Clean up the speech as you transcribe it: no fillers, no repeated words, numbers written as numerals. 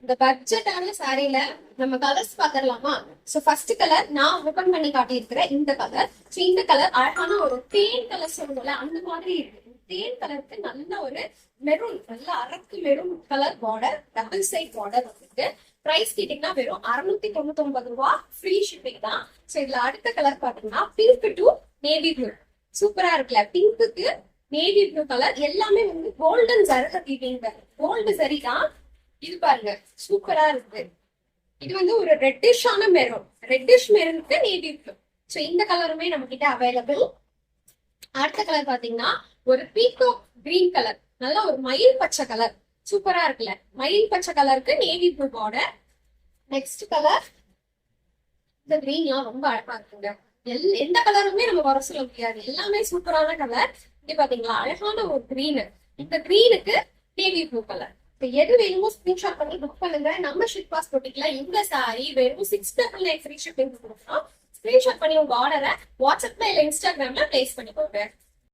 இந்த பட்ஜெட்டான சாரியில நம்ம colours பாத்திரலாமா? So first colour நான் ஓபன் பண்ணி காட்டியிருக்கிறேன் இந்த கலர். சோ இந்த கலர் அழகான ஒரு தேன் கலர் சொல்லுவோம்ல அந்த மாதிரி இருக்கு. தேன் கலருக்கு நல்ல ஒரு மெரூன், நல்ல அரக்கு maroon colour border, double side border வந்துருக்கு. பிரைஸ் கேட்டீங்கன்னா வெறும் 699 ரூபாய், ஃப்ரீ ஷிப்பிங் தான். சோ இதுல அடுத்த கலர் பாத்தீங்கன்னா பிங்க் டு நேவி ப்ளூ. சூப்பரா இருக்குல்ல? பிங்க்குக்கு நேவி ப்ளூ கலர், எல்லாமே வந்து கோல்டன் ஜரி, கோல்டு சரி தான். இது பாருங்க சூப்பரா இருக்கு. இது வந்து ஒரு ரெட்டிஷான மெரூன், ரெட்டிஷ் மெரூனுக்கு நேவி ப்ளூ. சோ இந்த கலருமே நம்ம கிட்ட அவைலபிள். அடுத்த கலர் பாத்தீங்கன்னா ஒரு பீகோ கிரீன் கலர், நல்ல ஒரு மயில் பச்சை கலர், சூப்பரா இருக்குல்ல? மயில் பச்சை கலருக்கு navy blue border. Next colour இந்த கிரீன்லாம் ரொம்ப அழகா இருக்குங்க. எந்த கலருமே நம்ம வர சொல்ல முடியாது, எல்லாமே சூப்பரான கலர். இது பாத்தீங்களா அழகான ஒரு கிரீன், இந்த கிரீனுக்கு நேவி ப்ளூ கலர். எது வேணுமோ ஸ்கிரீன்ஷாட் பண்ணி புக் பண்ணுங்க. நம்ம ஷிப்பாஸ் போட்டிக்கல இந்த சாரி வெறும் 699 ஃப்ரீ ஷிப்பிங் கொடுக்குறோம். ஸ்கிரீன்ஷாட் பண்ணி உங்க ஆர்டரை வாட்ஸ்அப்ல இல்ல இன்ஸ்டாகிராம்ல பிளேஸ் பண்ணிக்கோங்க.